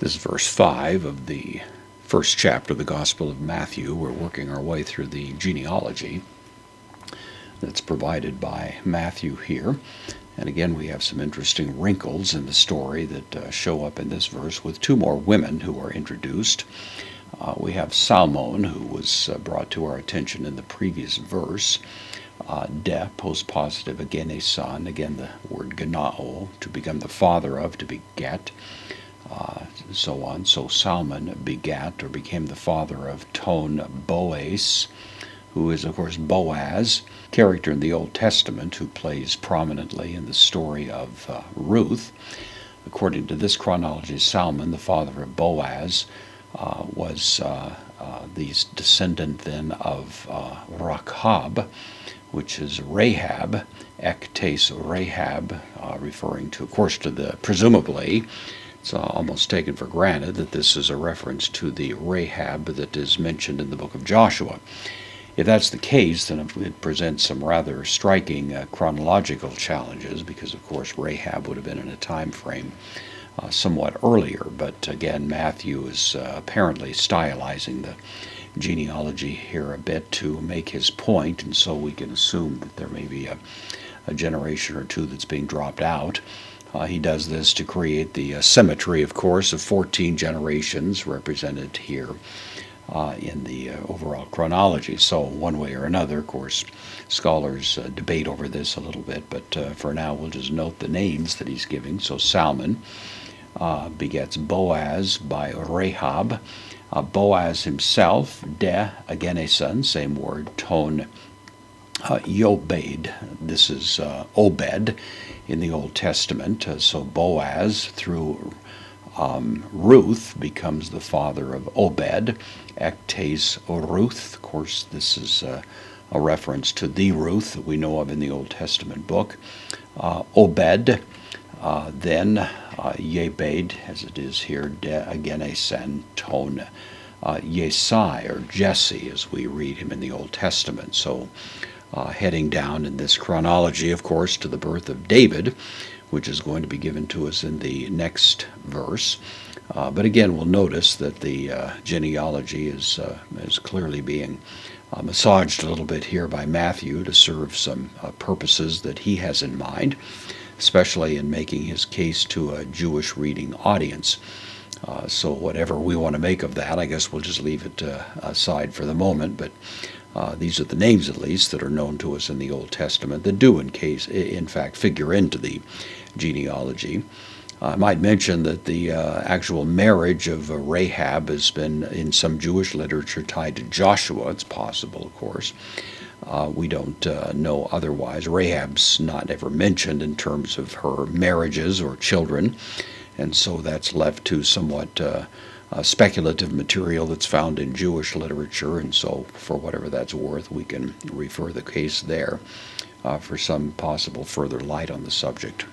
This is verse 5 of the first chapter of the Gospel of Matthew. We're working our way through the genealogy that's provided by Matthew here. And again, we have some interesting wrinkles in the story that show up in this verse with two more women who are introduced. We have Salmon, who was brought to our attention in the previous verse. De, postpositive, again a son, again the word genao, to become the father of, to beget, so on. So Salmon begat, or became the father of Ton Boaz, who is, of course, Boaz, character in the Old Testament who plays prominently in the story of Ruth. According to this chronology, Salmon, the father of Boaz, was the descendant then of Rahab, which is Rahab, ektes Rahab, referring to, of course, presumably, it's almost taken for granted that this is a reference to the Rahab that is mentioned in the book of Joshua. If that's the case, then it presents some rather striking chronological challenges, because, of course, Rahab would have been in a time frame somewhat earlier. But again, Matthew is apparently stylizing the genealogy here a bit to make his point, and so we can assume that there may be a generation or two that's being dropped out. He does this to create the symmetry, of course, of 14 generations represented here in the overall chronology. So one way or another, of course, scholars debate over this a little bit, but for now we'll just note the names that he's giving. So Salmon begets Boaz by Rahab. Boaz himself, De, again a son, same word, Ton Obed. This is Obed in the Old Testament. So Boaz, through Ruth, becomes the father of Obed, ektes Ruth. Of course, this is a reference to the Ruth that we know of in the Old Testament book. Obed, then Yebed, as it is here, again a son, Ton Yesai, or Jesse, as we read him in the Old Testament. So heading down in this chronology, of course, to the birth of David, which is going to be given to us in the next verse. But again, we'll notice that the genealogy is clearly being massaged a little bit here by Matthew to serve some purposes that he has in mind, especially in making his case to a Jewish reading audience. So whatever we want to make of that, I guess we'll just leave it aside for the moment. But these are the names, at least, that are known to us in the Old Testament that do, in fact, figure into the genealogy. I might mention that the actual marriage of Rahab has been, in some Jewish literature, tied to Joshua. It's possible, of course. We don't know otherwise. Rahab's not ever mentioned in terms of her marriages or children, and so that's left to somewhat speculative material that's found in Jewish literature, and so for whatever that's worth, we can refer the case there for some possible further light on the subject.